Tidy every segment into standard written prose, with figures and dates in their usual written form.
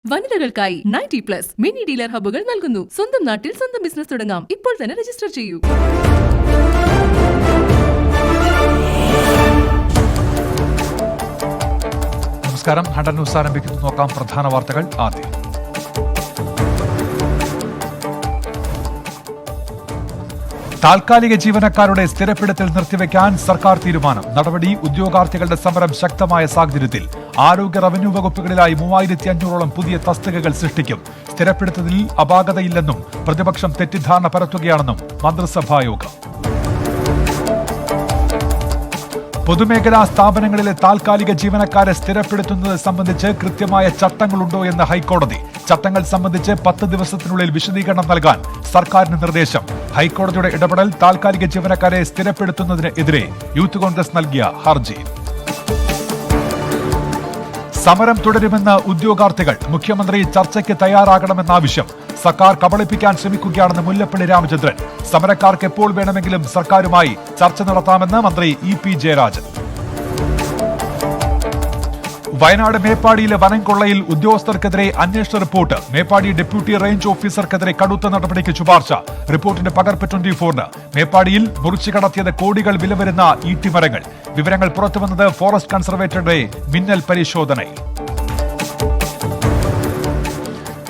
വനിതകൾക്കായി 90+ mini dealer ഹബ്ബുകൾ നൽകുന്നു. സ്വന്തം നാട്ടിൽ സ്വന്തം ബിസിനസ് തുടങ്ങാം. ഇപ്പോൾ തന്നെ രജിസ്റ്റർ ചെയ്യൂ. നമസ്കാരം. 100 ന്യൂസ് ആരംഭിക്കുന്നു. നോക്കാം പ്രധാന വാർത്തകൾ ആദ്യം. താൽക്കാലിക ജീവനക്കാരുടെ സ്ഥിരപ്പെടുത്തൽ നിർത്തിവെക്കാൻ സർക്കാർ തീരുമാനം. നടപടി ഉദ്യോഗാർത്ഥികളുടെ സമരം ശക്തമായ സാഹചര്യത്തിൽ ആരോഗ്യ റവന്യൂ വകുപ്പുകളിലായി 3500ഓളം പുതിയ തസ്തികകൾ സൃഷ്ടിക്കും. സ്ഥിരപ്പെടുത്തലിൽ അപാകതയില്ലെന്നും പ്രതിപക്ഷം തെറ്റിദ്ധാരണ പരത്തുകയാണെന്നും മന്ത്രിസഭായോഗം. പൊതുമേഖലാ സ്ഥാപനങ്ങളിലെ താൽക്കാലിക ജീവനക്കാരെ സ്ഥിരപ്പെടുത്തുന്നത് സംബന്ധിച്ച് കൃത്യമായ ചട്ടങ്ങളുണ്ടോ എന്ന് ഹൈക്കോടതി. ചട്ടങ്ങൾ സംബന്ധിച്ച് 10 ദിവസത്തിനുള്ളിൽ വിശദീകരണം നൽകാൻ സർക്കാരിന് നിർദ്ദേശം. ഹൈക്കോടതിയുടെ ഇടപെടൽ താൽക്കാലിക ജീവനക്കാരെ സ്ഥിരപ്പെടുത്തുന്നതിന് എതിരെ യൂത്ത് കോൺഗ്രസ് നൽകിയ ഹർജി. സമരം തുടരുമെന്ന് ഉദ്യോഗാർത്ഥികൾ. മുഖ്യമന്ത്രി ചർച്ചയ്ക്ക് തയ്യാറാകണമെന്ന ആവശ്യം. സർക്കാർ കബളിപ്പിക്കാൻ ശ്രമിക്കുകയാണെന്ന് മുല്ലപ്പള്ളി രാമചന്ദ്രൻ. സമരക്കാർക്ക് എപ്പോൾ വേണമെങ്കിലും സർക്കാരുമായി ചർച്ച നടത്താമെന്ന് മന്ത്രി ഇ.പി. ജയരാജൻ. വയനാട് മേപ്പാടിയിലെ വനം കൊള്ളയിൽ ഉദ്യോഗസ്ഥർക്കെതിരെ അന്വേഷണ റിപ്പോർട്ട്. മേപ്പാടി ഡെപ്യൂട്ടി റേഞ്ച് ഓഫീസർക്കെതിരെ കടുത്ത നടപടിക്ക് ശുപാർശ. റിപ്പോർട്ടിന്റെ പകർപ്പ് 24-ന്. മേപ്പാടിയിൽ മുറിച്ചു കടത്തിയത് കോടികൾ വില വരുന്ന ഈട്ടിമരങ്ങൾ. വിവരങ്ങൾ പുറത്തുവന്നത് ഫോറസ്റ്റ് കൺസർവേറ്ററുടെ മിന്നൽ പരിശോധനയിൽ.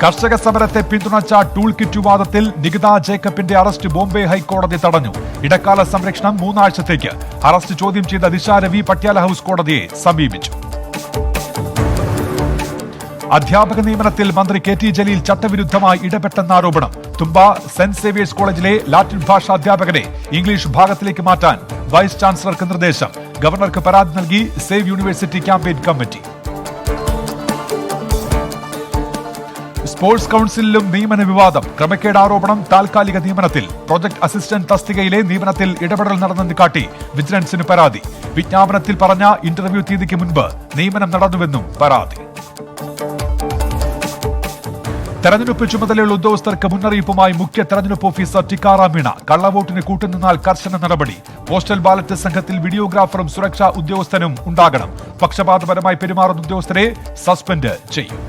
കർഷക സമരത്തെ പിന്തുണച്ച ടൂൾ കിറ്റ് വിവാദത്തിൽ നികിത ജേക്കബിന്റെ അറസ്റ്റ് ബോംബെ ഹൈക്കോടതി തടഞ്ഞു. ഇടക്കാല സംരക്ഷണം 3 ആഴ്ചത്തേക്ക്. അറസ്റ്റ് ചോദ്യം ചെയ്ത ദിശ രവി പട്യാല ഹൌസ് കോടതിയെ സമീപിച്ചു. അധ്യാപക നിയമനത്തിൽ മന്ത്രി കെ.ടി. ജലീൽ ചട്ടവിരുദ്ധമായി ഇടപെട്ടെന്ന ആരോപണം. തുമ്പ സെന്റ് സേവിയേഴ്സ് കോളേജിലെ ലാറ്റിൻ ഭാഷാ അധ്യാപകനെ ഇംഗ്ലീഷ് ഭാഗത്തിലേക്ക് മാറ്റാൻ വൈസ് ചാൻസലർക്ക് നിർദ്ദേശം. ഗവർണർക്ക് പരാതി നൽകി save university campaign committee. Sports കൌൺസിലിലും നിയമന വിവാദം. ക്രമക്കേട് ആരോപണം താൽക്കാലിക നിയമനത്തിൽ. പ്രൊജക്ട് അസിസ്റ്റന്റ് തസ്തികയിലെ നിയമനത്തിൽ ഇടപെടൽ നടന്നെന്ന് കാട്ടി വിജിലൻസിന് പരാതി. വിജ്ഞാപനത്തിൽ പറഞ്ഞ ഇന്റർവ്യൂ തീയതിക്ക് മുൻപ് നിയമനം നടന്നുവെന്നും പരാതി. തെരഞ്ഞെടുപ്പ് ചുമതലയുള്ള ഉദ്യോഗസ്ഥർക്ക് മുന്നറിയിപ്പുമായി മുഖ്യ തെരഞ്ഞെടുപ്പ് ഓഫീസർ ടിക്കാറാം മീണ. കള്ളവോട്ടിന് കൂട്ടുനിന്നാൽ കർശന നടപടി. പോസ്റ്റൽ ബാലറ്റ് സംഘത്തിൽ വീഡിയോഗ്രാഫറും സുരക്ഷാ ഉദ്യോഗസ്ഥനും ഉണ്ടാകണം. പക്ഷപാതപരമായി പെരുമാറുന്ന ഉദ്യോഗസ്ഥരെ സസ്പെൻഡ് ചെയ്യും.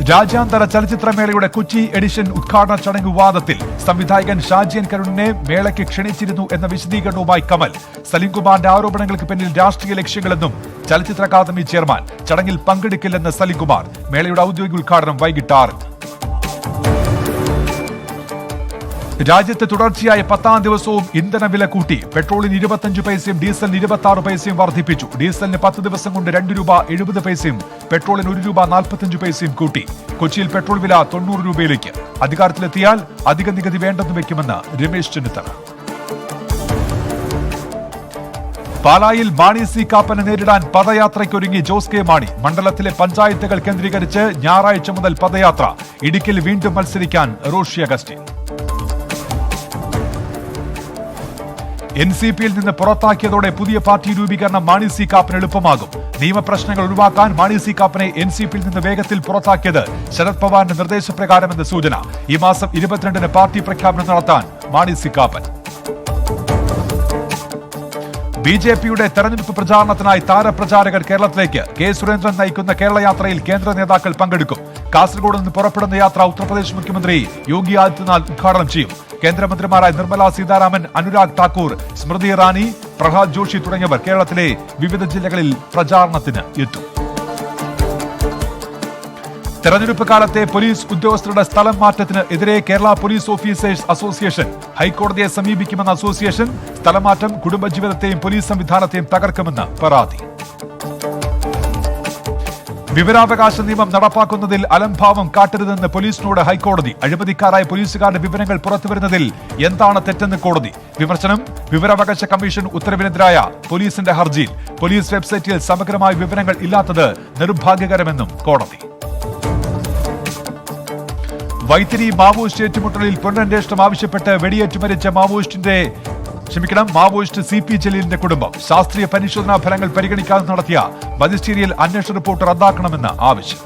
രാജ്യാന്തര ചലച്ചിത്രമേളയുടെ കൊച്ചി എഡിഷൻ ഉദ്ഘാടന ചടങ്ങ് വിവാദത്തിൽ. സംവിധായകൻ ഷാജിയൻ കരുണിനെ മേളയ്ക്ക് ക്ഷണിച്ചിരുന്നു എന്ന വിശദീകരണവുമായി കമൽ. സലിംകുമാറിന്റെ ആരോപണങ്ങൾക്ക് പിന്നിൽ രാഷ്ട്രീയ ലക്ഷ്യങ്ങളെന്നും ചലച്ചിത്ര അക്കാദമി ചെയർമാൻ. ചടങ്ങിൽ പങ്കെടുക്കില്ലെന്ന് സലിംകുമാർ. മേളയുടെ ഔദ്യോഗിക ഉദ്ഘാടനം വൈകിട്ട് 6. രാജ്യത്ത് തുടർച്ചയായ 10ാം ദിവസവും ഇന്ധനവില കൂട്ടി. പെട്രോളിന് 25 പൈസയും ഡീസലിന് 26 പൈസയും വർദ്ധിപ്പിച്ചു. ഡീസലിന് 10 ദിവസം കൊണ്ട് 2 രൂപ 70 പൈസയും പെട്രോളിന് 1 രൂപ 45 പൈസയും കൂട്ടി. കൊച്ചിയിൽ പെട്രോൾ വില 90 രൂപയിലേക്ക്. അധികാരത്തിലെത്തിയാൽ അധിക നികുതി വേണ്ടെന്ന് വെക്കുമെന്ന് രമേശ് ചെന്നിത്തല. പാലായിൽ മാണി സി കാപ്പനെ നേരിടാൻ പദയാത്രയ്ക്കൊരുങ്ങി ജോസ് കെ മാണി. മണ്ഡലത്തിലെ പഞ്ചായത്തുകൾ കേന്ദ്രീകരിച്ച് ഞായറാഴ്ച മുതൽ പദയാത്ര. ഇടുക്കിയിൽ വീണ്ടും മത്സരിക്കാൻ റോഷി അഗസ്റ്റിൻ. എൻ.സി.പിയിൽ നിന്ന് പുറത്താക്കിയതോടെ പുതിയ പാർട്ടി രൂപീകരണം മാണി സി കാപ്പന് എളുപ്പമാകും. നിയമപ്രശ്നങ്ങൾ ഒഴിവാക്കാൻ മാണി സി കാപ്പനെ എൻ.സി.പിയിൽ നിന്ന് വേഗത്തിൽ പുറത്താക്കിയത് ശരത് പവാറിന്റെ നിർദ്ദേശപ്രകാരമെന്ന് സൂചന. ഈ മാസം 22-ന് പാർട്ടി പ്രഖ്യാപനം നടത്താൻ മാണി സി കാപ്പൻ. ബി.ജെ.പിയുടെ തെരഞ്ഞെടുപ്പ് പ്രചാരണത്തിനായി താരപ്രചാരകർ കേരളത്തിലേക്ക്. കെ സുരേന്ദ്രൻ നയിക്കുന്ന കേരള യാത്രയിൽ കേന്ദ്ര നേതാക്കൾ പങ്കെടുക്കും. കാസർഗോഡ് നിന്ന് പുറപ്പെടുന്ന യാത്ര ഉത്തർപ്രദേശ് മുഖ്യമന്ത്രി യോഗി ആദിത്യനാഥ് ഉദ്ഘാടനം ചെയ്യും. കേന്ദ്രമന്ത്രിമാരായ നിർമ്മല സീതാരാമൻ, അനുരാഗ് ഠാക്കൂർ, സ്മൃതി ഇറാനി, പ്രഹ്ലാദ് ജോഷി തുടങ്ങിയവർ കേരളത്തിലെ വിവിധ ജില്ലകളിൽ പ്രചാരണത്തിന് എത്തും. തെരഞ്ഞെടുപ്പ് കാലത്തെ പോലീസ് ഉദ്യോഗസ്ഥരുടെ സ്ഥലം മാറ്റത്തിന് എതിരെ കേരള പോലീസ് ഓഫീസേഴ്സ് അസോസിയേഷൻ ഹൈക്കോടതിയെ സമീപിക്കുമെന്ന അസോസിയേഷൻ. സ്ഥലമാറ്റം കുടുംബജീവിതത്തെയും പോലീസ് സംവിധാനത്തെയും തകർക്കുമെന്ന് പരാതി. വിവരാവകാശ നിയമം നടപ്പാക്കുന്നതിൽ അലംഭാവം കാട്ടരുതെന്ന് പോലീസിനോട് ഹൈക്കോടതി. അഴിമതിക്കാരായ പോലീസുകാരുടെ വിവരങ്ങൾ പുറത്തുവരുന്നതിൽ എന്താണ് തെറ്റെന്ന് കോടതി. വിമർശനം. വിവരാവകാശ കമ്മീഷൻ ഉത്തരവിനെതിരായ പോലീസിന്റെ ഹർജിയിൽ പോലീസ് വെബ്സൈറ്റിൽ സമഗ്രമായ വിവരങ്ങൾ ഇല്ലാത്തത് നിർഭാഗ്യകരമെന്നും കോടതി. വൈത്തിരി മാവോയിസ്റ്റ് ഏറ്റുമുട്ടലിൽ പുനരന്വേഷണം ആവശ്യപ്പെട്ട് വെടിയേറ്റ് മരിച്ച മാവോയിസ്റ്റ് സി.പി. ജലീലിന്റെ കുടുംബം. ശാസ്ത്രീയ പരിശോധനാ ഫലങ്ങൾ പരിഗണിക്കാതെ നടത്തിയ മജിസ്റ്റീരിയൽ അന്വേഷണ റിപ്പോർട്ട് റദ്ദാക്കണമെന്ന് ആവശ്യം.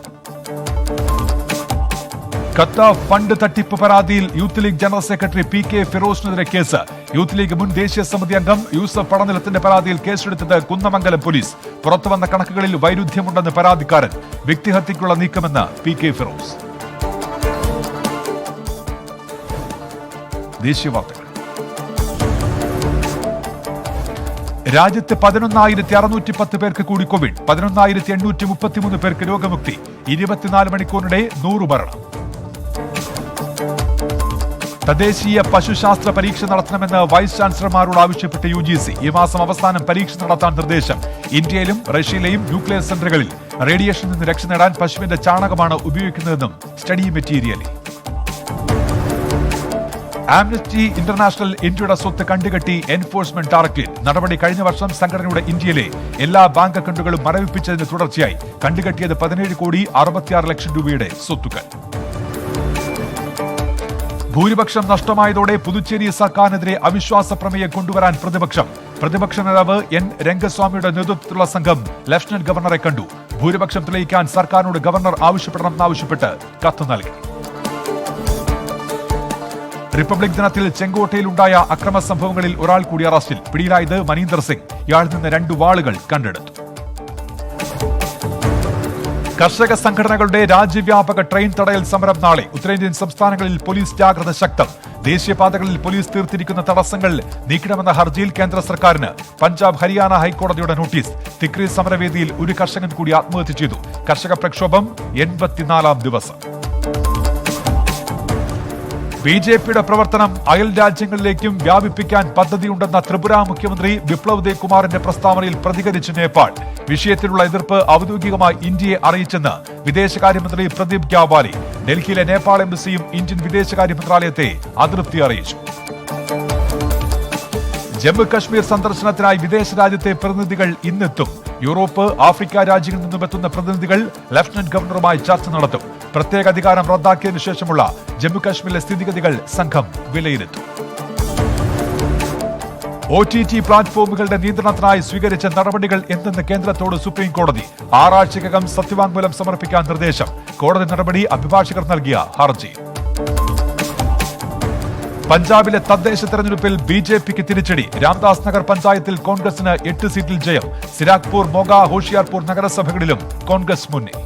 ഖത്ത ഫണ്ട് തട്ടിപ്പ് പരാതിയിൽ youth league general secretary P K ഫിറോസിനെതിരെ കേസ്. യൂത്ത് ലീഗ് മുൻ ദേശീയ സമിതി അംഗം യൂസഫ് പടനിലത്തിന്റെ പരാതിയിൽ കേസെടുത്തത് കുന്നമംഗലം പോലീസ്. പുറത്തുവന്ന കണക്കുകളിൽ വൈരുദ്ധ്യമുണ്ടെന്ന് പരാതിക്കാരൻ. വ്യക്തിഹത്യയ്ക്കുള്ള നീക്കമെന്ന് പി കെ ഫിറോസ്. ദേശീയ വാർത്തകൾ. രാജ്യത്ത് 11,610 പേർക്ക് കൂടി കോവിഡ്. 11,833 പേർക്ക് രോഗമുക്തി. 24 മണിക്കൂറിനിടെ 100 മരണം. തദ്ദേശീയ പശുശാസ്ത്ര പരീക്ഷ നടത്തണമെന്ന് വൈസ് ചാൻസലർമാരോട് ആവശ്യപ്പെട്ട് UGC. ഈ മാസം അവസാനം പരീക്ഷ നടത്താൻ നിർദ്ദേശം. ഇന്ത്യയിലും റഷ്യയിലെയും ന്യൂക്ലിയർ സെന്ററുകളിൽ റേഡിയേഷനിൽ നിന്ന് രക്ഷ നേടാൻ പശുവിന്റെ ചാണകമാണ് ഉപയോഗിക്കുന്നതെന്നും സ്റ്റഡി മെറ്റീരിയലിൽ. ആംനസ്റ്റി ഇന്റർനാഷണൽ ഇന്ത്യയുടെ സ്വത്ത് കണ്ടുകെട്ടി എൻഫോഴ്സ്മെന്റ് ഡയറക്ടറേറ്റ്. നടപടി കഴിഞ്ഞ വർഷം സംഘടനയുടെ ഇന്ത്യയിലെ എല്ലാ ബാങ്ക് അക്കൗണ്ടുകളും മരവിപ്പിച്ചതിന് തുടർച്ചയായി. കണ്ടുകെട്ടിയത് 17,66 ലക്ഷം രൂപയുടെ സ്വത്തുക്കൾ. ഭൂരിപക്ഷം നഷ്ടമായതോടെ പുതുച്ചേരി സർക്കാരിനെതിരെ അവിശ്വാസ പ്രമേയം കൊണ്ടുവരാൻ പ്രതിപക്ഷം. പ്രതിപക്ഷ നേതാവ് N രംഗസ്വാമിയുടെ നേതൃത്വത്തിലുള്ള സംഘം ലഫ്റ്റനന്റ് ഗവർണറെ കണ്ടു. ഭൂരിപക്ഷം തെളിയിക്കാൻ സർക്കാരിനോട് ഗവർണർ ആവശ്യപ്പെടണമെന്നാവശ്യപ്പെട്ട് കത്ത് നൽകി. റിപ്പബ്ലിക് ദിനത്തിൽ ചെങ്കോട്ടയിലുണ്ടായ അക്രമ സംഭവങ്ങളിൽ ഒരാൾ കൂടി അറസ്റ്റിൽ. പിടിയിലായത് മനീന്ദർ സിംഗ്. ഇയാളിൽ നിന്ന് 2 വാളുകൾ കണ്ടെടുത്തു. കർഷക സംഘടനകളുടെ രാജ്യവ്യാപക ട്രെയിൻ തടയൽ സമരം നാളെ. ഉത്തരേന്ത്യൻ സംസ്ഥാനങ്ങളിൽ പോലീസ് ജാഗ്രത ശക്തം. ദേശീയപാതകളിൽ പോലീസ് തീർത്തിരിക്കുന്ന തടസ്സങ്ങൾ നീക്കണമെന്ന ഹർജിയിൽ കേന്ദ്ര സർക്കാരിന് പഞ്ചാബ് ഹരിയാന ഹൈക്കോടതിയുടെ നോട്ടീസ്. തിക്രി സമരവേദിയിൽ ഒരു കർഷകൻ കൂടി ആത്മഹത്യ ചെയ്തു. കർഷക പ്രക്ഷോഭം 84-ാം ദിവസം. BJPയുടെ പ്രവർത്തനം അയൽ രാജ്യങ്ങളിലേക്കും വ്യാപിപ്പിക്കാൻ പദ്ധതിയുണ്ടെന്ന ത്രിപുര മുഖ്യമന്ത്രി ബിപ്ലവ് ദേവ് കുമാറിന്റെ പ്രസ്താവനയിൽ പ്രതികരിച്ച് നേപ്പാൾ. വിഷയത്തിലുള്ള എതിർപ്പ് ഔദ്യോഗികമായി ഇന്ത്യയെ അറിയിച്ചെന്ന് വിദേശകാര്യമന്ത്രി പ്രദീപ് ഗ്യാവാലി. ഡൽഹിയിലെ നേപ്പാൾ എംബസിയും ഇന്ത്യൻ വിദേശകാര്യ മന്ത്രാലയത്തെ അതൃപ്തി അറിയിച്ചു. ജമ്മു കശ്മീർ സന്ദർശനത്തിനായി വിദേശ രാജ്യത്തെ പ്രതിനിധികൾ ഇന്നെത്തും. യൂറോപ്പ്, ആഫ്രിക്ക രാജ്യങ്ങളിൽ നിന്നും എത്തുന്ന പ്രതിനിധികൾ ലഫ്റ്റനന്റ് ഗവർണറുമായി ചർച്ച നടത്തും. പ്രത്യേക അധികാരം റദ്ദാക്കിയതിനു ശേഷമുള്ള ജമ്മു കശ്മീരിലെ സ്ഥിതിഗതികൾ സംഘം വിലയിരുത്തും. OTT പ്ലാറ്റ്ഫോമുകളുടെ നിയന്ത്രണത്തിനായി സ്വീകരിച്ച നടപടികൾ എന്തെന്ന് കേന്ദ്രത്തോട് സുപ്രീം കോടതി. 6 ആഴ്ചയ്ക്കകം സത്യവാങ്മൂലം സമർപ്പിക്കാൻ നിർദ്ദേശം. കോടതി നടപടി അഭിഭാഷകർ നൽകിയ ഹർജി. പഞ്ചാബിലെ തദ്ദേശ തെരഞ്ഞെടുപ്പിൽ BJPക്ക് തിരിച്ചടി. രാംദാസ് നഗർ പഞ്ചായത്തിൽ കോൺഗ്രസിന് 8 സീറ്റിൽ ജയം. സിരാഗ്പൂർ, മോഗ, ഹോഷിയാർപൂർ നഗരസഭകളിലും കോൺഗ്രസ് മുന്നിൽ.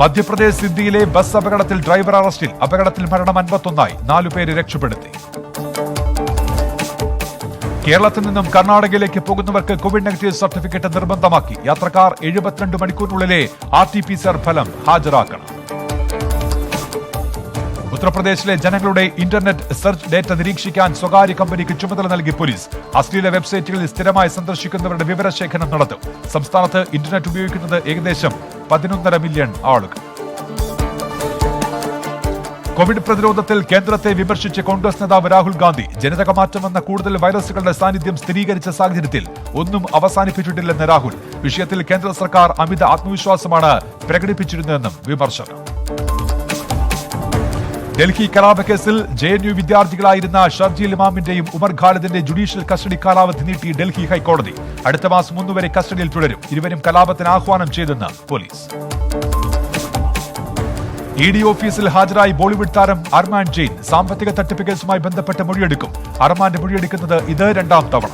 മധ്യപ്രദേശ് സിദ്ദിയിലെ ബസ് അപകടത്തിൽ ഡ്രൈവർ അറസ്റ്റിൽ. അപകടത്തിൽ മരണം 51ആയി. 4 പേരെ രക്ഷപ്പെടുത്തി. കേരളത്തിൽ നിന്നും കർണാടകയിലേക്ക് പോകുന്നവർക്ക് കോവിഡ് നെഗറ്റീവ് സർട്ടിഫിക്കറ്റ് നിർബന്ധമാക്കി. യാത്രക്കാർ 72 മണിക്കൂറിനുള്ളിലെ RT-PCR ഫലം ഹാജരാക്കണം. ഉത്തർപ്രദേശിലെ ജനങ്ങളുടെ ഇന്റർനെറ്റ് സെർച്ച് ഡേറ്റ നിരീക്ഷിക്കാൻ സ്വകാര്യ കമ്പനിക്ക് ചുമതല നൽകി പോലീസ്. അശ്ലീല വെബ്സൈറ്റുകളിൽ സ്ഥിരമായി സന്ദർശിക്കുന്നവരുടെ വിവരശേഖരണം നടത്തും. സംസ്ഥാനത്ത് ഇന്റർനെറ്റ് ഉപയോഗിക്കുന്നത് ഏകദേശം 11.5 മില്യൺ ആളുകൾ. കോവിഡ് പ്രതിരോധത്തിൽ കേന്ദ്രത്തെ വിമർശിച്ച് കോൺഗ്രസ് നേതാവ് രാഹുൽ ഗാന്ധി. ജനിതകമാറ്റം വന്ന കൂടുതൽ വൈറസുകളുടെ സാന്നിധ്യം സ്ഥിരീകരിച്ച സാഹചര്യത്തിൽ ഒന്നും അവസാനിപ്പിച്ചിട്ടില്ലെന്ന് രാഹുൽ. വിഷയത്തിൽ കേന്ദ്ര സർക്കാർ അമിത ആത്മവിശ്വാസമാണ് പ്രകടിപ്പിച്ചിരുന്നതെന്നും വിമർശനം. ഡൽഹി കലാപക്കേസിൽ JNU വിദ്യാർത്ഥികളായിരുന്ന ഷർജീൽ ഇമാമിന്റെയും ഉമർ ഖാലിദിന്റെ ജുഡീഷ്യൽ കസ്റ്റഡി കാലാവധി നീട്ടി ഡൽഹി ഹൈക്കോടതി. അടുത്ത മാസം 3 വരെ കസ്റ്റഡിയിൽ തുടരും. ഇരുവരും കലാപത്തിന് ആഹ്വാനം ചെയ്തെന്ന് പോലീസ്. ED ഓഫീസിൽ ഹാജരായി ബോളിവുഡ് താരം അർമാൻ ജെയിൻ. സാമ്പത്തിക തട്ടിപ്പ് കേസുമായി ബന്ധപ്പെട്ട് മൊഴിയെടുക്കും. അർമാന്റെ മൊഴിയെടുക്കുന്നത് ഇത് 2ാം തവണ.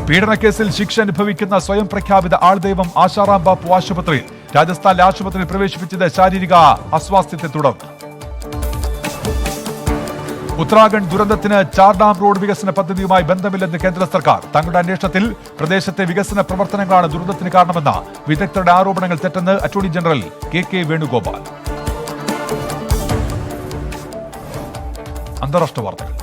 പീഡനക്കേസിൽ ശിക്ഷ അനുഭവിക്കുന്ന സ്വയം പ്രഖ്യാപിത ആൾദൈവം ആശാറാം ബാപ്പു ആശുപത്രിയിൽ. രാജസ്ഥാനിലെ ആശുപത്രിയിൽ പ്രവേശിപ്പിച്ചത് ശാരീരിക അസ്വാസ്ഥ്യത്തെ തുടർന്ന്. ഉത്തരാഖണ്ഡ് ദുരന്തത്തിന് ചാർഡാം റോഡ് വികസന പദ്ധതിയുമായി ബന്ധമില്ലെന്ന് കേന്ദ്ര സർക്കാർ. തങ്ങളുടെ അന്വേഷണത്തിൽ പ്രദേശത്തെ വികസന പ്രവർത്തനങ്ങളാണ് ദുരന്തത്തിന് കാരണമെന്ന വിദഗ്ധരുടെ ആരോപണങ്ങൾ തെറ്റെന്ന് അറ്റോർണി ജനറൽ KK വേണുഗോപാൽ. അന്താരാഷ്ട്ര വാർത്തകൾ.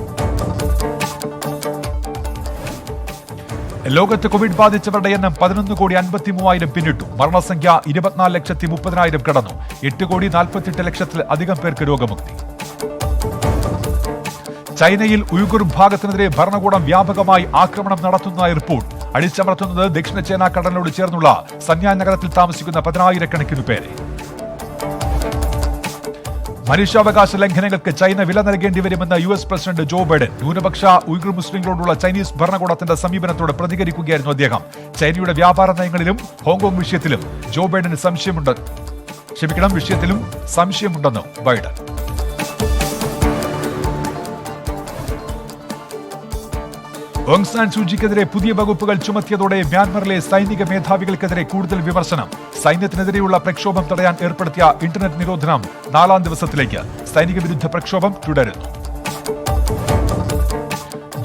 ലോകത്ത് കോവിഡ് ബാധിച്ചവരുടെ എണ്ണം 11,53,000 പിന്നിട്ടു. മരണസംഖ്യ 24,30,000 കടന്നു. 8,48,00,000 അധികം പേർക്ക് രോഗമുക്തി. ചൈനയിൽ ഉയ്ഗുർ വിഭാഗത്തിനെതിരെ ഭരണകൂടം വ്യാപകമായി ആക്രമണം നടത്തുന്നതായി റിപ്പോർട്ട്. അടിച്ചമർത്തുന്നത് ദക്ഷിണ ചൈന കടലിനോട് ചേർന്നുള്ള സന്യാൻ നഗരത്തിൽ താമസിക്കുന്ന 10,000-കണക്കിന് പേരെ. മനുഷ്യാവകാശ ലംഘനങ്ങൾക്ക് ചൈന വില നൽകേണ്ടി വരുമെന്ന് US പ്രസിഡന്റ് ജോ ബൈഡൻ. ന്യൂനപക്ഷ ഉയ്ഗുർ മുസ്ലിങ്ങളോടുള്ള ചൈനീസ് ഭരണകൂടത്തിന്റെ സമീപനത്തോട് പ്രതികരിക്കുകയായിരുന്നു അദ്ദേഹം. ചൈനയുടെ വ്യാപാര നയങ്ങളിലും ഹോങ്കോങ് വിഷയത്തിലും ജോ ബൈഡന് സംശയമുണ്ടെന്ന് ബൈഡൻ. ഓങ് സാൻ സൂചിക്കെതിരെ പുതിയ വകുപ്പുകൾ ചുമത്തിയതോടെ മ്യാൻമറിലെ സൈനിക മേധാവികൾക്കെതിരെ കൂടുതൽ വിമർശനം. സൈന്യത്തിനെതിരെയുള്ള പ്രക്ഷോഭം തടയാൻ ഏർപ്പെടുത്തിയ ഇന്റർനെറ്റ് നിരോധനം 4ാം ദിവസത്തിലേക്ക്. സൈനിക വിരുദ്ധ പ്രക്ഷോഭം തുടരുന്നു.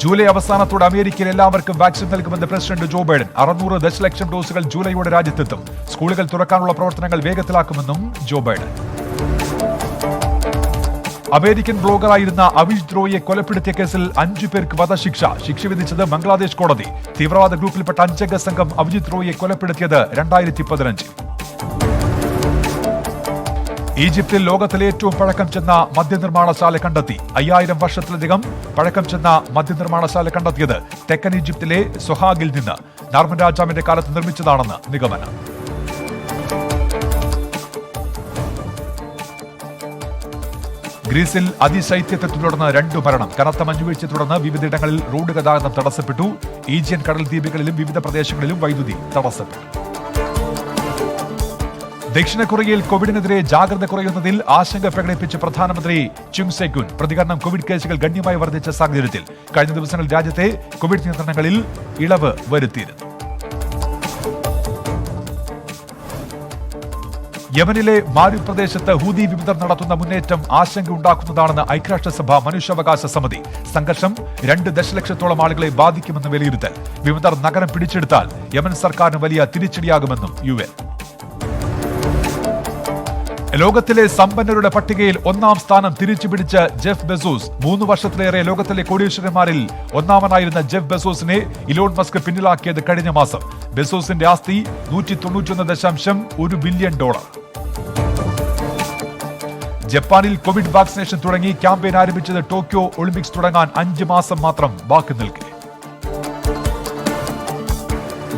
ജൂലൈ അവസാനത്തോടെ അമേരിക്കയിൽ എല്ലാവർക്കും വാക്സിൻ നൽകുമെന്ന് പ്രസിഡന്റ് ജോ ബൈഡൻ. 600 ദശലക്ഷം ഡോസുകൾ ജൂലൈയോടെ രാജ്യത്തെത്തും. സ്കൂളുകൾ തുറക്കാനുള്ള പ്രവർത്തനങ്ങൾ വേഗത്തിലാക്കുമെന്നും ജോ ബൈഡൻ. അമേരിക്കൻ ബ്ലോഗറായിരുന്ന അവിജ് റോയിയെ കൊലപ്പെടുത്തിയ കേസിൽ 5 പേർക്ക് വധശിക്ഷ. ശിക്ഷ വിധിച്ചത് ബംഗ്ലാദേശ് കോടതി. തീവ്രവാദ ഗ്രൂപ്പിൽപ്പെട്ട 5 സംഘം അവിജിത് റോയിയെ കൊലപ്പെടുത്തിയത് 2015. ഈജിപ്തിൽ ലോകത്തിലെ ഏറ്റവും പഴക്കം ചെന്ന മദ്യനിർമ്മാണശാല കണ്ടെത്തി. 5000 വർഷത്തിലധികം പഴക്കം ചെന്ന മദ്യനിർമ്മാണശാല കണ്ടെത്തിയത് തെക്കൻ ഈജിപ്തിലെ സൊഹാഗിൽ നിന്ന്. നാർമൻ രാജാവിന്റെ കാലത്ത് നിർമ്മിച്ചതാണെന്ന് നിഗമനം. ഗ്രീസിൽ അതിശൈത്യത്തെ തുടർന്ന് 2 മരണം. കനത്ത മഞ്ഞുവീഴ്ചയെ തുടർന്ന് വിവിധയിടങ്ങളിൽ റോഡ് ഗതാഗതം തടസ്സപ്പെട്ടു. ഈജിയൻ കടൽ ദ്വീപുകളിലും വിവിധ പ്രദേശങ്ങളിലും വൈദ്യുതി തടസ്സപ്പെട്ടു. ദക്ഷിണ കൊറിയയിൽ കോവിഡിനെതിരെ ജാഗ്രത കുറയുന്നതിൽ ആശങ്ക പ്രകടിപ്പിച്ച് പ്രധാനമന്ത്രി ചുങ് സെ-ക്യുൻ. പ്രതികരണം കോവിഡ് കേസുകൾ ഗണ്യമായി വർദ്ധിച്ച സാഹചര്യത്തിൽ കഴിഞ്ഞ ദിവസങ്ങളിൽ രാജ്യത്തെ കോവിഡ് നിയന്ത്രണങ്ങളിൽ ഇളവ് വരുത്തിയിരുന്നു. യമനിലെ മാരി പ്രദേശത്ത് ഹൂതി വിമതർ നടത്തുന്ന മുന്നേറ്റം ആശങ്കയുണ്ടാക്കുന്നതാണെന്ന് ഐക്യരാഷ്ട്രസഭ മനുഷ്യാവകാശ സമിതി. സംഘർഷം 2 ദശലക്ഷത്തോളം ആളുകളെ ബാധിക്കുമെന്ന് വിലയിരുത്തൽ. വിമതർ നഗരം പിടിച്ചെടുത്താൽ യമൻ സർക്കാരിന് വലിയ തിരിച്ചടിയാകുമെന്നും UN. ലോകത്തിലെ സമ്പന്നരുടെ പട്ടികയിൽ 1ാം സ്ഥാനം തിരിച്ചുപിടിച്ച ജെഫ് ബെസോസ്. 3 വർഷത്തിലേറെ ലോകത്തിലെ കോടീശ്വരന്മാരിൽ ഒന്നാമനായിരുന്ന ജെഫ് ബെസോസിനെ ഇലോൺ മസ്ക് പിന്നിലാക്കിയത് കഴിഞ്ഞ മാസം. ബെസോസിന്റെ ആസ്തി $191.1 ബില്യൺ. ജപ്പാനിൽ കോവിഡ് വാക്സിനേഷൻ തുടങ്ങി. ക്യാമ്പയിൻ ആരംഭിച്ചത് ടോക്കിയോ ഒളിമ്പിക്സ് തുടങ്ങാൻ 5 മാസം മാത്രം ബാക്കി നിൽക്കെ.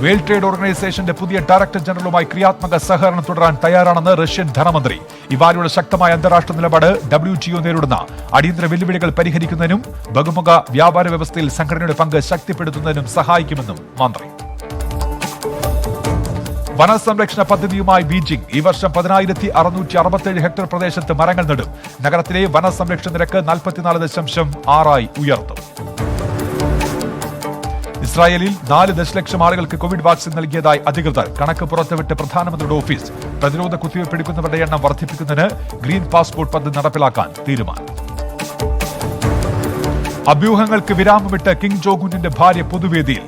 വേൾഡ് ട്രേഡ് ഓർഗനൈസേഷന്റെ പുതിയ ഡയറക്ടർ ജനറലുമായി ക്രിയാത്മക സഹകരണം തുടരാൻ തയ്യാറാണെന്ന് റഷ്യൻ ധനമന്ത്രി. ഇവാലുടെ ശക്തമായ അന്താരാഷ്ട്ര നിലപാട് WTO നേരിടുന്ന അടിയന്തര വെല്ലുവിളികൾ പരിഹരിക്കുന്നതിനും ബഹുമുഖ വ്യാപാര വ്യവസ്ഥയിൽ സംഘടനയുടെ പങ്ക് ശക്തിപ്പെടുത്തുന്നതിനും സഹായിക്കുമെന്നും മന്ത്രി. വനസംരക്ഷണ പദ്ധതിയുമായി ബീജിംഗ്. ഈ വർഷം 10,667 ഹെക്ടർ പ്രദേശത്ത് മരങ്ങൾ നടും. നഗരത്തിലെ വനസംരക്ഷണ നിരക്ക് 44.6 ഉയർത്തും. ഇസ്രായേലിൽ 4 ദശലക്ഷം ആളുകൾക്ക് കോവിഡ് വാക്സിൻ നൽകിയതായി അധികൃതർ. കണക്ക് പുറത്തുവിട്ട് പ്രധാനമന്ത്രിയുടെ ഓഫീസ്. പ്രതിരോധ കുത്തിവയ്പ് എടുക്കുന്നവരുടെ എണ്ണം വർദ്ധിപ്പിക്കുന്നതിന് ഗ്രീൻ പാസ്പോർട്ട് പദ്ധതി നടപ്പിലാക്കാൻ തീരുമാനം. അഭ്യൂഹങ്ങൾക്ക് വിരാമമിട്ട് കിം ജോങ് ഉന്നിന്റെ ഭാര്യ പൊതുവേദിയിൽ.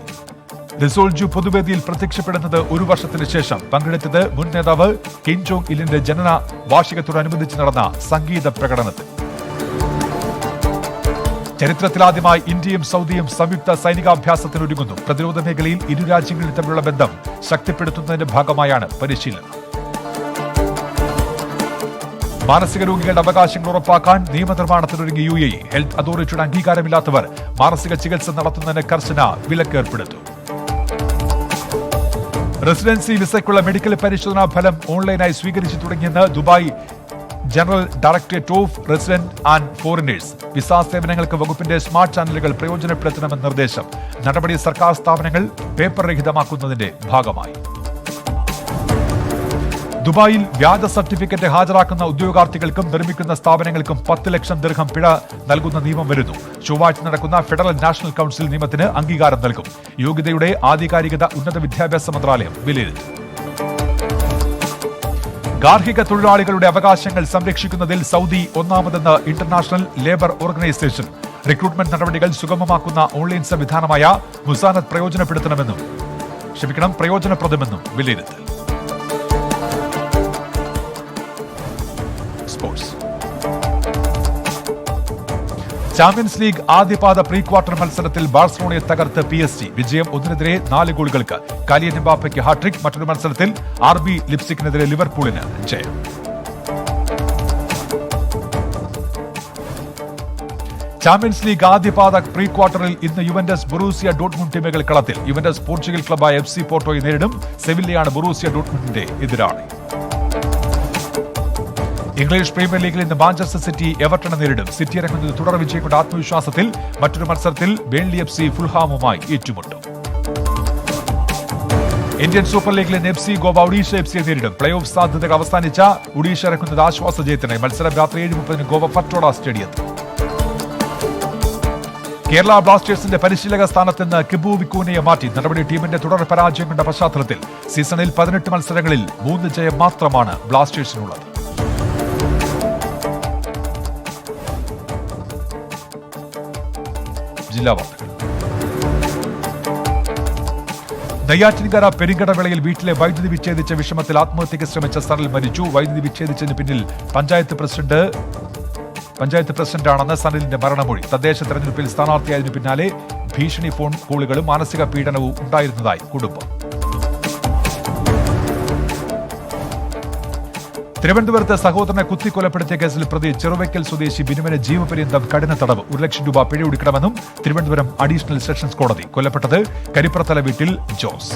റിസോൾജു പൊതുവേദിയിൽ പ്രത്യക്ഷപ്പെടുന്നത് 1 വർഷത്തിന് ശേഷം. പങ്കെടുത്തത് മുൻ നേതാവ് കിം ജോങ് ഇലിന്റെ ജനന വാർഷികത്തോടനുബന്ധിച്ച് നടന്ന സംഗീത പ്രകടനത്തിൽ. ചരിത്രത്തിലാദ്യമായി ഇന്ത്യയും സൗദിയും സംയുക്ത സൈനികാഭ്യാസത്തിനൊരുങ്ങുന്നു. പ്രതിരോധ മേഖലയിൽ ഇരു രാജ്യങ്ങളും തമ്മിലുള്ള ബന്ധം ശക്തിപ്പെടുത്തുന്നതിന്റെ ഭാഗമായാണ് പരിശീലനം. മാനസിക രോഗികളുടെ അവകാശങ്ങൾ ഉറപ്പാക്കാൻ നിയമനിർമ്മാണത്തിനൊരുങ്ങി UAE. ഹെൽത്ത് അതോറിറ്റിയുടെ അംഗീകാരമില്ലാത്തവർ മാനസിക ചികിത്സ നടത്തുന്നതിന് കർശന വിലക്കേർപ്പെടുത്തും. റെസിഡൻസി വിസയ്ക്കുള്ള മെഡിക്കൽ പരിശോധനാ ഫലം ഓൺലൈനായി സ്വീകരിച്ചു തുടങ്ങിയെന്ന് Dubai general directorate of resident and foreigners. Visa സേവനങ്ങൾക്ക് വകുപ്പിന്റെ സ്മാർട്ട് ചാനലുകൾ പ്രയോജനപ്പെടുത്തണമെന്ന നിർദ്ദേശം. നടപടി സർക്കാർ സ്ഥാപനങ്ങൾ പേപ്പർ രഹിതമാക്കുന്നതിന്റെ ഭാഗമായി. ദുബായിൽ വ്യാജ സർട്ടിഫിക്കറ്റ് ഹാജരാക്കുന്ന ഉദ്യോഗാർത്ഥികൾക്കും നിർമ്മിക്കുന്ന സ്ഥാപനങ്ങൾക്കും 10 ലക്ഷം ദിർഹം പിഴ നൽകുന്ന നിയമം വരുന്നു. ചൊവ്വാഴ്ച നടക്കുന്ന ഫെഡറൽ നാഷണൽ കൌൺസിൽ നിയമത്തിന് അംഗീകാരം നൽകും. യോഗ്യതയുടെ ആധികാരികത ഉന്നത വിദ്യാഭ്യാസ മന്ത്രാലയം വിലയിരുത്തും. ഗാർഹിക തൊഴിലാളികളുടെ അവകാശങ്ങൾ സംരക്ഷിക്കുന്നതിൽ സൗദി ഒന്നാമതെന്ന് ഇന്റർനാഷണൽ ലേബർ ഓർഗനൈസേഷൻ. റിക്രൂട്ട്മെന്റ് നടപടികൾ സുഗമമാക്കുന്ന ഓൺലൈൻ സംവിധാനമായ മുസാനത്ത് പ്രയോജനപ്രദമെന്നും വിലയിരുത്തൽ. സ്പോർട്സ്. ചാമ്പ്യൻസ് ലീഗ് ആദ്യപാദ പ്രീ ക്വാർട്ടർ മത്സരത്തിൽ ബാഴ്സലോണയെ തകർത്ത് PSG. വിജയം 1-നെതിരെ 4 ഗോളുകൾക്ക്. കാലിയൻ എംബാപ്പയ്ക്ക് ഹാട്രിക്. മറ്റൊരു മത്സരത്തിൽ RB ലിപ്സിക്കിനെതിരെ ലിവർപൂളിന് ജയം. ചാമ്പ്യൻസ് ലീഗ് ആദ്യപാദ പ്രീ ക്വാർട്ടറിൽ ഇന്ന് യുവന്റസ് ബൊറൂസിയ ഡോട്ട്മുണ്ട് ടീമുകൾ കളത്തിൽ. യുവന്റസ് പോർച്ചുഗൽ ക്ലബായ FC പോർട്ടോയെ നേരിടും. സെവില്ലയാണ് ബൊറൂസിയ ഡോട്ട്മുണ്ടിന്റെ എതിരാളി. ഇംഗ്ലീഷ് പ്രീമിയർ ലീഗിൽ ഇന്ന് മാഞ്ചസ്റ്റർ സിറ്റി എവർട്ടനെ നേരിടും. സിറ്റി ഇറങ്ങുന്നത് തുടർ വിജയം കൊണ്ട് ആത്മവിശ്വാസത്തിൽ. മറ്റൊരു മത്സരത്തിൽ ബേൺലി FC ഫുൾഹാമുമായി ഏറ്റുമുട്ടും. ഇന്ത്യൻ സൂപ്പർ ലീഗിൽ ഇന്ന് FC ഗോവ ഒഡീഷ FCയെ നേരിടും. പ്ലേ ഓഫ് സാധ്യതകൾ അവസാനിച്ച ഒഡീഷ ഇറക്കുന്നത് ആശ്വാസ ജയത്തിനായി. മത്സരം രാത്രി 7:30 ഗോവ ഫട്ടോഡ സ്റ്റേഡിയത്തിൽ. കേരള ബ്ലാസ്റ്റേഴ്സിന്റെ പരിശീലക സ്ഥാനത്ത് നിന്ന് കിബു വിക്കൂനയെ മാറ്റി. നടപടി ടീമിന്റെ തുടർ പരാജയങ്ങളുടെ പശ്ചാത്തലത്തിൽ. സീസണിൽ 18 മത്സരങ്ങളിൽ 3 ജയം മാത്രമാണ് ബ്ലാസ്റ്റേഴ്സിനുള്ളത്. ജില്ലാ വാർത്തകൾ. നെയ്യാറ്റിൻകര പെരിങ്കടവിളയിൽ വീട്ടിലെ വൈദ്യുതി വിച്ഛേദിച്ച വിഷമത്തിൽ ആത്മഹത്യയ്ക്ക് ശ്രമിച്ച സരൽ മരിച്ചു. വൈദ്യുതി വിച്ഛേദിച്ചതിന് പിന്നിൽ പഞ്ചായത്ത് പ്രസിഡന്റാണെന്ന് സനലിന്റെ മരണമൊഴി. തദ്ദേശ തെരഞ്ഞെടുപ്പിൽ സ്ഥാനാർത്ഥിയായതിനു പിന്നാലെ ഭീഷണി ഫോൺ കോളുകളും മാനസിക പീഡനവും ഉണ്ടായിരുന്നതായി കുടുംബം. തിരുവനന്തപുരത്ത് സഹോദരനെ കുത്തിക്കൊലപ്പെടുത്തിയ കേസിൽ പ്രതി ചെറുവയ്ക്കൽ സ്വദേശി ബിനുവിന് ജീവപര്യന്തം കഠിന തടവ്. 1 ലക്ഷം രൂപ പിഴ ഒടുക്കണമെന്നും തിരുവനന്തപുരം അഡീഷണൽ സെഷൻസ് കോടതി. കൊല്ലപ്പെട്ടത് കരിപ്രത്തല വീട്ടിൽ ജോസ്.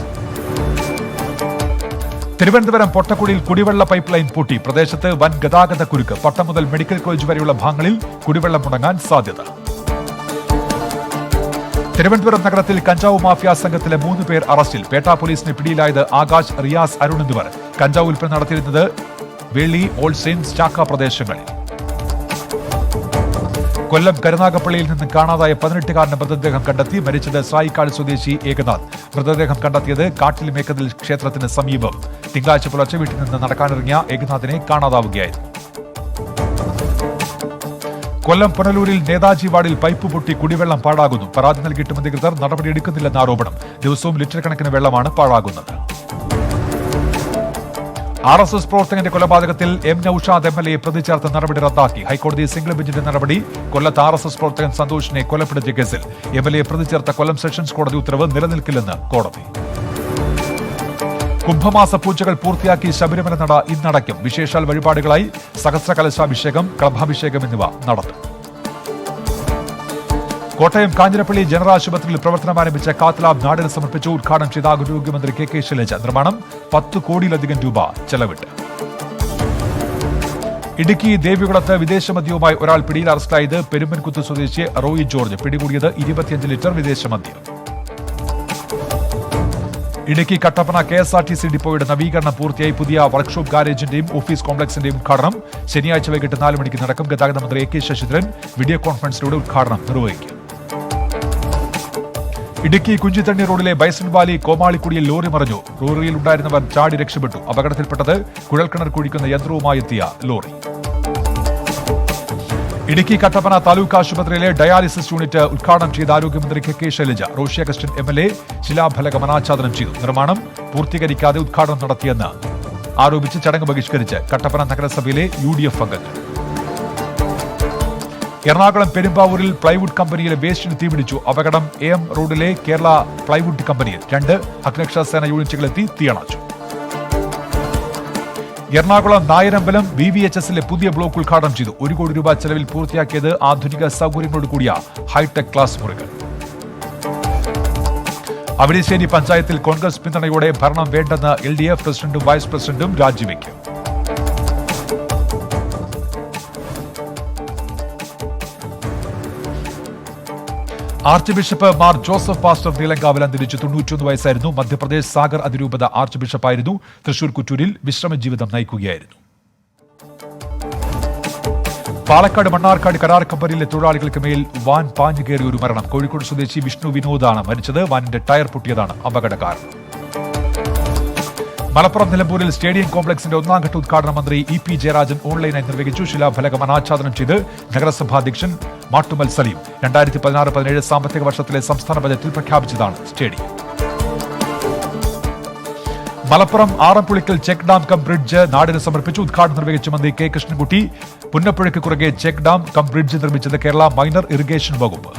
തിരുവനന്തപുരം പൊട്ടക്കുടിയിൽ കുടിവെള്ള പൈപ്പ് ലൈൻ പൊട്ടി. പ്രദേശത്ത് വൻ ഗതാഗത കുരുക്ക്. പട്ടം മുതൽ മെഡിക്കൽ കോളേജ് വരെയുള്ള ഭാഗങ്ങളിൽ കുടിവെള്ളം മുടങ്ങാൻ സാധ്യത. തിരുവനന്തപുരം നഗരത്തിൽ കഞ്ചാവ് മാഫിയ സംഘത്തിലെ 3 പേർ അറസ്റ്റിൽ. പേട്ട പോലീസിന് പിടിയിലായത് ആകാശ്, റിയാസ്, അരുൺ എന്നിവർ. കഞ്ചാവ് വിൽപ്പന നടത്തിയിരുന്നത് വെള്ളി, ഓൾ സെയിൻസ്, ചാക്ക പ്രദേശങ്ങളിൽ. കൊല്ലം കരുനാഗപ്പള്ളിയിൽ നിന്ന് കാണാതായ 18-കാരന്റെ മൃതദേഹം കണ്ടെത്തി. മരിച്ചത് സായിക്കാട് സ്വദേശി ഏകനാഥ്. മൃതദേഹം കണ്ടെത്തിയത് കാട്ടിലിമേക്കതിൽ ക്ഷേത്രത്തിന് സമീപം. തിങ്കളാഴ്ച പുലർച്ചെ വീട്ടിൽ നിന്ന് നടക്കാനിറങ്ങിയ ഏകനാഥിനെ കാണാതാവുകയായിരുന്നു. കൊല്ലം പുനലൂരിൽ നേതാജി വാർഡിൽ പൈപ്പ് പൊട്ടി കുടിവെള്ളം പാഴാകുന്നു. പരാതി നൽകിയിട്ടും അധികൃതർ നടപടിയെടുക്കുന്നില്ലെന്ന ആരോപണം. ദിവസവും ലിറ്റർ കണക്കിന് വെള്ളമാണ് പാഴാകുന്നത്. RSS പ്രവർത്തകന്റെ കൊലപാതകത്തിൽ M. നൌഷാദ് MLA പ്രതി ചേർത്ത നടപടി റദ്ദാക്കി. ഹൈക്കോടതി സിംഗിൾ ബെഞ്ചിന്റെ നടപടി. കൊല്ലത്ത് RSS പ്രവർത്തകൻ സന്തോഷിനെ കൊലപ്പെടുത്തിയ കേസിൽ MLA പ്രതി ചേർത്ത കൊല്ലം സെഷൻസ് കോടതി ഉത്തരവ് നിലനിൽക്കില്ലെന്ന് കോടതി. കുംഭമാസ പൂജകൾ പൂർത്തിയാക്കി ശബരിമല നട ഇന്നടയ്ക്കും. വിശേഷാൽ വഴിപാടുകളായി സഹസ്രകലശാഭിഷേകം, കളഭാഭിഷേകം എന്നിവ നടത്തും. കോട്ടയം കാഞ്ഞിരപ്പള്ളി ജനറൽ ആശുപത്രിയിൽ പ്രവർത്തനം ആരംഭിച്ച കാത്ത് ലാബ് നാടിന് സമർപ്പിച്ചു. ഉദ്ഘാടനം ചെയ്ത ആരോഗ്യമന്ത്രി KK ശൈലജ. നിർമ്മാണം 10 കോടിയിലധികം രൂപ ചെലവിട്ട്. ഇടുക്കി ദേവികുളത്ത് വിദേശമദ്യവുമായി ഒരാൾ പിടിയിൽ. അറസ്റ്റിലായത് പെരുമ്പൻകുത്ത് സ്വദേശി റോയി ജോർജ്. പിടികൂടിയത് 25 ലിറ്റർ വിദേശമദ്യം. ഇടുക്കി കട്ടപ്പന KSRTC ഡിപ്പോയുടെ നവീകരണം പൂർത്തിയായി. പുതിയ വർക്ക്ഷോപ്പ്, ഗാരേജിന്റെയും ഓഫീസ് കോംപ്ലക്സിന്റെയും ഉദ്ഘാടനം ശനിയാഴ്ച വൈകിട്ട് 4 മണിക്ക് നടക്കും. ഗതാഗത മന്ത്രി AK ശശീന്ദ്രൻ വീഡിയോ കോൺഫറൻസിലൂടെ ഉദ്ഘാടനം നിർവഹിക്കും. ഇടുക്കി കുഞ്ചിത്തണ്ണി റോഡിലെ ബൈസൺ വാലി കോമാളിക്കുടിയിൽ ലോറി മറിഞ്ഞു. ലോറിയിൽ ഉണ്ടായിരുന്നവർ ചാടി രക്ഷപ്പെട്ടു. അപകടത്തിൽപ്പെട്ടത് കുഴൽക്കിണർ കുഴിക്കുന്ന യന്ത്രവുമായി എത്തിയ ലോറി. ഇടുക്കി കട്ടപ്പന താലൂക്ക് ആശുപത്രിയിലെ ഡയാലിസിസ് യൂണിറ്റ് ഉദ്ഘാടനം ചെയ്ത ആരോഗ്യമന്ത്രി KK ശൈലജ. റോഷി അഗസ്റ്റിൻ MLA ശിലാഫലകം അനാച്ഛാദനം ചെയ്തു. നിർമ്മാണം പൂർത്തീകരിക്കാതെ ഉദ്ഘാടനം നടത്തിയെന്ന് ആരോപിച്ച് ചടങ്ങ് ബഹിഷ്കരിച്ച് കട്ടപ്പന നഗരസഭയിലെ UDF അംഗങ്ങൾ. എറണാകുളം പെരുമ്പാവൂരിൽ പ്ലൈവുഡ് കമ്പനിയിലെ വേസ്റ്റിന് തീപിടിച്ചു. അപകടം AM റോഡിലെ കേരള പ്ലൈവുഡ് കമ്പനിയിൽ. 2 അഗ്നിരക്ഷാസേന യൂണിറ്റുകളെത്തി തീയണച്ചു. എറണാകുളം നായരമ്പലം VVHSലെ പുതിയ ബ്ലോക്ക് ഉദ്ഘാടനം ചെയ്തു. 1 കോടി രൂപ ചെലവിൽ പൂർത്തിയാക്കിയത് ആധുനിക സൗകര്യങ്ങളോട് കൂടിയ ഹൈടെക് ക്ലാസ് മുറികൾ. അവിടിശ്ശേരി പഞ്ചായത്തിൽ കോൺഗ്രസ് പിന്തുണയോടെ ഭരണം വേണ്ടെന്ന് LDF പ്രസിഡന്റും വൈസ് പ്രസിഡന്റും രാജിവെക്കും. ആർച്ച് ബിഷപ്പ് മാർ ജോസഫ് പാസ്റ്റർ നീലങ്കാവിൽ അന്തരിച്ചു. 91 വയസ്സായിരുന്നു. മധ്യപ്രദേശ് സാഗർ അതിരൂപത ആർച്ച് ബിഷപ്പായിരുന്നു. തൃശൂർ കുറ്റൂരിൽ വിശ്രമ ജീവിതം നയിക്കുകയായിരുന്നു. പാലക്കാട് മണ്ണാർക്കാട് കരാർ കമ്പനിയിലെ തൊഴിലാളികൾക്ക് മേൽ വാൻ പാഞ്ഞുകയറിയ ഒരു മരണം. കോഴിക്കോട് സ്വദേശി വിഷ്ണു വിനോദാണ് മരിച്ചത്. വാനിന്റെ ടയർ പൊട്ടിയതാണ് അപകട കാരണം. മലപ്പുറം നിലമ്പൂരിൽ സ്റ്റേഡിയം കോംപ്ലക്സിന്റെ 1ാം ഘട്ട ഉദ്ഘാടനം മന്ത്രി EP ജയരാജൻ ഓൺലൈനായി നിർവഹിച്ചു. ശിലാഫലകം അനാച്ഛാദനം ചെയ്ത് നഗരസഭാ അധ്യക്ഷൻ മാട്ടുമൽ സലീം. 2016-17 സാമ്പത്തിക വർഷത്തിലെ സംസ്ഥാന ബജറ്റിൽ പ്രഖ്യാപിച്ചതാണ് stadium. Malappuram Arampulikkal check dam cum bridge നാടിന് സമർപ്പിച്ചു. ഉദ്ഘാടനം നിർവഹിച്ച മന്ത്രി K കൃഷ്ണൻകുട്ടി. പുന്നപ്പുഴയ്ക്ക് കുറുകെ ചെക്ക് ഡാം കം ബ്രിഡ്ജ് നിർമ്മിച്ചത് കേരള മൈനർ ഇറിഗേഷൻ വകുപ്പ്.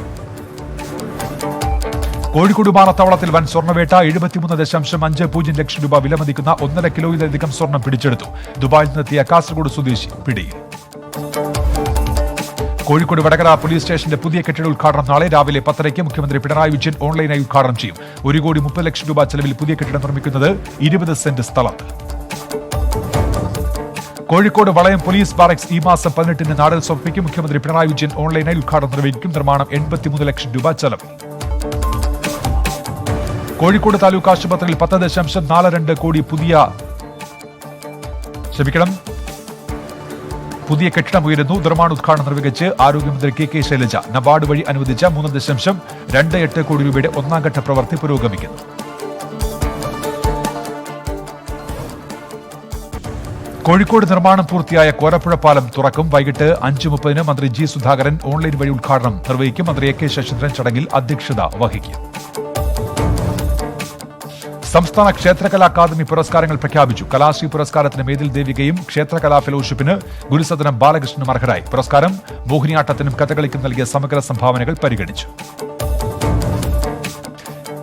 കോഴിക്കോട് വിമാനത്താവളത്തിൽ വൻ സ്വർണ്ണവേട്ട. 73.50 ലക്ഷം രൂപ വിലമതിക്കുന്ന 1.5 കിലോയിലധികം സ്വർണം പിടിച്ചെടുത്തു. ദുബായിൽ നിന്നെത്തിയ കാസർഗോഡ് സ്വദേശി പിടിയിൽ. കോഴിക്കോട് വടകര പോലീസ് സ്റ്റേഷന്റെ പുതിയ കെട്ടിട ഉദ്ഘാടനം നാളെ രാവിലെ 10:30 മുഖ്യമന്ത്രി പിണറായി വിജയൻ ഓൺലൈനായി ഉദ്ഘാടനം ചെയ്യും. 1.30 ലക്ഷം രൂപ ചെലവിൽ പുതിയ കെട്ടിടം നിർമ്മിക്കുന്നത് 20 സെന്റ് സ്ഥലത്ത്. കോഴിക്കോട് വളയം പോലീസ് ബാരക്സ് ഈ മാസം 18-ന് നാടിന് സമർപ്പിക്കും. മുഖ്യമന്ത്രി പിണറായി വിജയൻ ഓൺലൈനായി ഉദ്ഘാടനം നിർവഹിക്കും. നിർമ്മാണം 83 ലക്ഷം രൂപ ചെലവിൽ. കോഴിക്കോട് താലൂക്ക് ആശുപത്രിയിൽ 10.42 കോടി പുതിയ കെട്ടിടം ഉയരുന്നു. നിർമ്മാണോദ്ഘാടനം നിർവഹിച്ച് ആരോഗ്യമന്ത്രി കെ ശൈലജ. നബാർഡ് വഴി അനുവദിച്ച 3.28 കോടി രൂപയുടെ ഒന്നാം ഘട്ട പ്രവൃത്തി പുരോഗമിക്കുന്നു. കോഴിക്കോട് നിർമ്മാണം പൂർത്തിയായ കോരപ്പുഴ പാലം തുറക്കും. വൈകിട്ട് 5:30-ന് മന്ത്രി ജി സുധാകരൻ ഓൺലൈൻ വഴി ഉദ്ഘാടനം നിർവഹിക്കും. മന്ത്രി എ കെ ശശീന്ദ്രൻ ചടങ്ങിൽ അധ്യക്ഷത വഹിക്കും. സംസ്ഥാന ക്ഷേത്രകലാ അക്കാദമി പുരസ്കാരങ്ങൾ പ്രഖ്യാപിച്ചു. കലാശ്രീ പുരസ്കാരത്തിന് മേതിൽ ദേവികയും ക്ഷേത്രകലാ ഫെലോഷിപ്പിന് ഗുരുസദനം ബാലകൃഷ്ണനും അർഹരായി. പുരസ്കാരം മോഹിനിയാട്ടത്തിനും കഥകളിക്കും നൽകിയ സമഗ്ര സംഭാവനകൾ പരിഗണിച്ചു.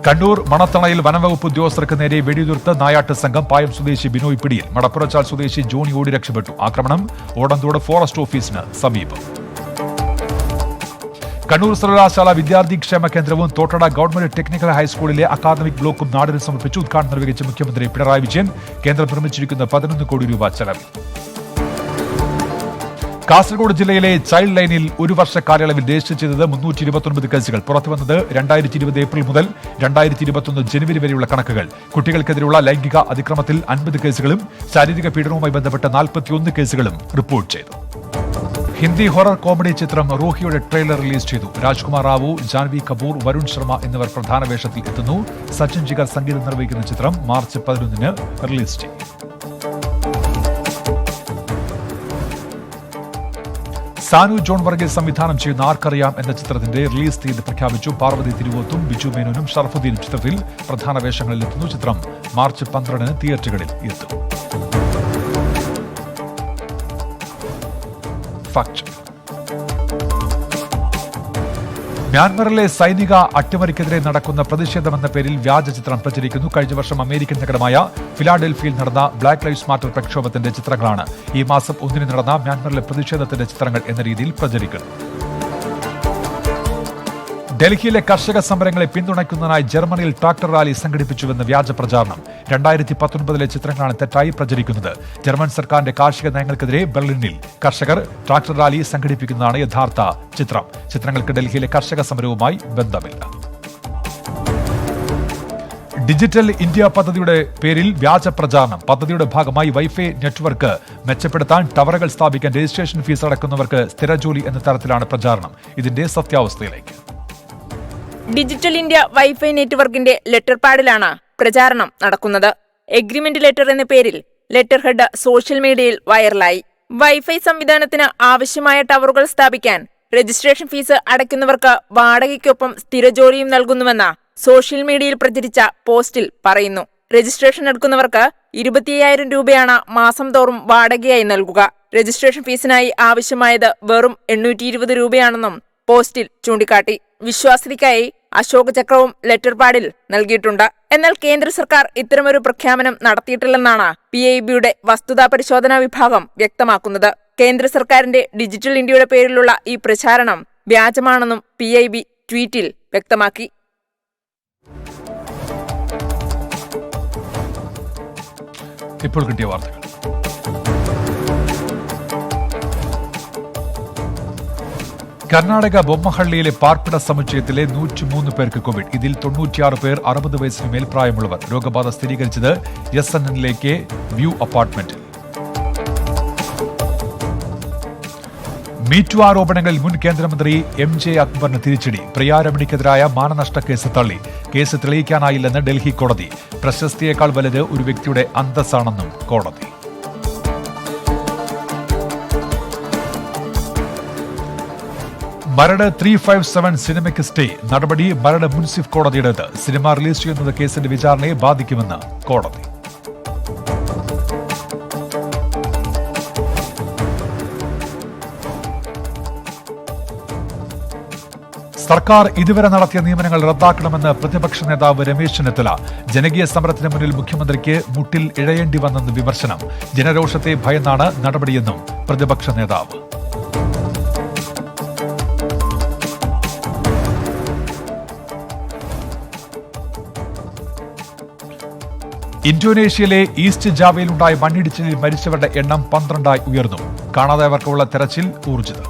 കണ്ണൂർ മണത്തണയിൽ വനംവകുപ്പ് ഉദ്യോഗസ്ഥർക്ക് നേരെ വെടിയുതിർത്ത് നായാട്ട് സംഘം. പായം സ്വദേശി ബിനോയ് പിടിയിൽ. മടപ്പുറച്ചാൽ സ്വദേശി ജോണി ഓടി രക്ഷപ്പെട്ടു. ആക്രമണം ഓടന്തോട് ഫോറസ്റ്റ് ഓഫീസിന് സമീപം. കണ്ണൂർ സർവകലാശാല വിദ്യാർത്ഥി ക്ഷേമ കേന്ദ്രവും തോട്ടട ഗവൺമെന്റ് ടെക്നിക്കൽ ഹൈസ്കൂളിലെ അക്കാദമിക് ബ്ലോക്കും നാടിന് സമർപ്പിച്ചു. ഉദ്ഘാടനം നിർവഹിച്ച മുഖ്യമന്ത്രി പിണറായി വിജയൻ. കേന്ദ്രം നിർമ്മിച്ചിരിക്കുന്ന 11 കോടി രൂപ ചെലവിൽ. കാസർഗോഡ് ജില്ലയിലെ ചൈൽഡ് ലൈനിൽ ഒരു വർഷ കാലയളവിൽ രജിസ്റ്റർ ചെയ്തത് 329 കേസുകൾ. പുറത്തുവന്നത് 2020 ഏപ്രിൽ മുതൽ 2021 ജനുവരി വരെയുള്ള കണക്കുകൾ. കുട്ടികൾക്കെതിരെയുള്ള ലൈംഗിക അതിക്രമത്തിൽ 50 കേസുകളും ശാരീരിക പീഡനവുമായി ബന്ധപ്പെട്ട 41 കേസുകളും റിപ്പോർട്ട് ചെയ്തു. ഹിന്ദി ഹൊറർ കോമഡി ചിത്രം റൂഹിയുടെ ട്രെയിലർ റിലീസ് ചെയ്തു. രാജ്കുമാർ റാവു, ജാൻവി കപൂർ, വരുൺ ശർമ്മ എന്നിവർ പ്രധാന വേഷത്തിൽ എത്തുന്നു. സച്ചിൻ ജിഗർ സംഗീതം നിർവഹിക്കുന്ന ചിത്രം മാർച്ച് 11-ന് റിലീസ് ചെയ്യും. സാനു ജോൺ വർഗീസ് സംവിധാനം ചെയ്യുന്ന ആർക്കറിയാം എന്ന ചിത്രത്തിന്റെ റിലീസ് തീയതി പ്രഖ്യാപിച്ചു. പാർവതി തിരുവോത്തും ബിജു മേനോനും ഷറഫുദ്ദീനും ചിത്രത്തിൽ പ്രധാന വേഷങ്ങളിൽ എത്തുന്നു. ചിത്രം മാർച്ച് 12-ന് തിയേറ്ററുകളിൽ എത്തും. മ്യാൻമറിലെ സൈനിക അട്ടിമറിക്കെതിരെ നടക്കുന്ന പ്രതിഷേധമെന്ന പേരിൽ വ്യാജ ചിത്രം പ്രചരിക്കുന്നു. കഴിഞ്ഞ വർഷം അമേരിക്കൻ നഗരമായ ഫിലാഡൽഫിയയിൽ നടന്ന ബ്ലാക്ക് ലൈവ്സ് മാറ്റർ പ്രക്ഷോഭത്തിന്റെ ചിത്രങ്ങളാണ് ഈ മാസം 1-ന് നടന്ന മ്യാൻമറിലെ പ്രതിഷേധത്തിന്റെ ചിത്രങ്ങൾ എന്ന രീതിയിൽ പ്രചരിക്കുന്നത്. ഡൽഹിയിലെ കർഷക സമരങ്ങളെ പിന്തുണയ്ക്കുന്നതിനായി ജർമ്മനിയിൽ ട്രാക്ടർ റാലി സംഘടിപ്പിച്ചുവെന്ന് വ്യാജ പ്രചാരണം. 2019-ലെ ചിത്രങ്ങളാണ് തെറ്റായി പ്രചരിക്കുന്നത്. ജർമ്മൻ സർക്കാരിന്റെ കാർഷിക നയങ്ങൾക്കെതിരെ ബെർലിനിൽ കർഷകർ ട്രാക്ടർ റാലി സംഘടിപ്പിക്കുന്നതാണ് യഥാർത്ഥ ചിത്രം. ചിത്രങ്ങൾക്ക് ഡൽഹിയിലെ കർഷക സമരവുമായി ബന്ധമില്ല. ഡിജിറ്റൽ ഇന്ത്യ പദ്ധതിയുടെ പേരിൽ വ്യാജ പ്രചാരണം. പദ്ധതിയുടെ ഭാഗമായി വൈഫൈ നെറ്റ്വർക്ക് മെച്ചപ്പെടുത്താൻ ടവറുകൾ സ്ഥാപിക്കാൻ രജിസ്ട്രേഷൻ ഫീസ് അടക്കുന്നവർക്ക് സ്ഥിരജോലി എന്ന തരത്തിലാണ് പ്രചാരണം. ഇതിന്റെ സത്യാവസ്ഥയിലേക്ക്. ഡിജിറ്റൽ ഇന്ത്യ വൈഫൈ നെറ്റ്വർക്കിന്റെ ലെറ്റർ പാഡിലാണ് പ്രചാരണം നടക്കുന്നത്. എഗ്രിമെന്റ് ലെറ്റർ എന്ന പേരിൽ ലെറ്റർ ഹെഡ് സോഷ്യൽ മീഡിയയിൽ വൈറലായി. വൈഫൈ സംവിധാനത്തിന് ആവശ്യമായ ടവറുകൾ സ്ഥാപിക്കാൻ രജിസ്ട്രേഷൻ ഫീസ് അടയ്ക്കുന്നവർക്ക് വാടകയ്ക്കൊപ്പം സ്ഥിരജോലിയും നൽകുന്നുവെന്ന സോഷ്യൽ മീഡിയയിൽ പ്രചരിച്ച പോസ്റ്റിൽ പറയുന്നു. രജിസ്ട്രേഷൻ എടുക്കുന്നവർക്ക് 25,000 രൂപയാണ് മാസം തോറും വാടകയായി നൽകുക. രജിസ്ട്രേഷൻ ഫീസിനായി ആവശ്യമായത് വെറും 820 രൂപയാണെന്നും പോസ്റ്റിൽ ചൂണ്ടിക്കാട്ടി. വിശ്വാസ്യതയ്ക്കായി അശോക ചക്രവും ലെറ്റർ പാഡിൽ നൽകിയിട്ടുണ്ട്. എന്നാൽ കേന്ദ്ര സർക്കാർ ഇത്തരമൊരു പ്രഖ്യാപനം നടത്തിയിട്ടില്ലെന്നാണ് PIBയുടെ വസ്തുതാ പരിശോധനാ വിഭാഗം വ്യക്തമാക്കുന്നത്. കേന്ദ്ര സർക്കാരിന്റെ ഡിജിറ്റൽ ഇന്ത്യയുടെ പേരിലുള്ള ഈ പ്രചാരണം വ്യാജമാണെന്നും PIB ട്വീറ്റിൽ വ്യക്തമാക്കി. ഇപ്പോൾ കിട്ടിയ വാർത്തകൾ. കർണാടക ബൊമ്മഹള്ളിയിലെ പാർപ്പിട സമുച്ചയത്തിലെ 103 പേർക്ക് കോവിഡ്. ഇതിൽ 96 പേർ 60 വയസ്സിന് മേൽ പ്രായമുള്ളവർ. രോഗബാധ സ്ഥിരീകരിച്ചത് SNNലേക്ക് വ്യൂ അപ്പാർട്ട്മെന്റിൽ. മീറ്റു ആരോപണങ്ങളിൽ മുൻ കേന്ദ്രമന്ത്രി MJ അക്ബറിന് തിരിച്ചടി. പ്രിയാരമണിക്കെതിരായ മാനനഷ്ട കേസ് തള്ളി. കേസ് തെളിയിക്കാനായില്ലെന്ന് ഡൽഹി കോടതി. പ്രശസ്തിയേക്കാൾ വലുത് ഒരു വ്യക്തിയുടെ അന്തസ്സാണെന്നും കോടതി. മരട് 357 സിനിമയ്ക്ക് സ്റ്റേ. നടപടി മരട് മുൻസിഫ് കോടതിയുടേത്. സിനിമ റിലീസ് ചെയ്യുന്നത് കേസിന്റെ വിചാരണയെ ബാധിക്കുമെന്ന് കോടതി. സർക്കാർ ഇതുവരെ നടത്തിയ നിയമനങ്ങൾ റദ്ദാക്കണമെന്ന് പ്രതിപക്ഷ നേതാവ് രമേശ് ചെന്നിത്തല. ജനകീയ സമരത്തിന് മുന്നിൽ മുഖ്യമന്ത്രിക്ക് മുട്ടിൽ ഇഴയേണ്ടി വന്നെന്ന് വിമർശനം. ജനരോഷത്തെ ഭയന്നാണ് നടപടിയെന്നും പ്രതിപക്ഷ നേതാവ്. ഇന്തോനേഷ്യയിലെ ഈസ്റ്റ് ജാവയിലുണ്ടായ മണ്ണിടിച്ചിലിൽ മരിച്ചവരുടെ എണ്ണം 12 ഉയർന്നു. കാണാതായവർക്കുള്ള തെരച്ചിൽ ഊർജിതം.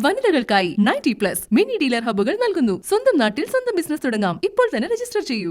വനിതകൾക്കായി 90+ മിനി ഡീലർ ഹബ്ബുകൾ നൽകുന്നു. സ്വന്തം നാട്ടിൽ സ്വന്തം ബിസിനസ് തുടങ്ങാം. ഇപ്പോൾ തന്നെ രജിസ്റ്റർ ചെയ്യൂ.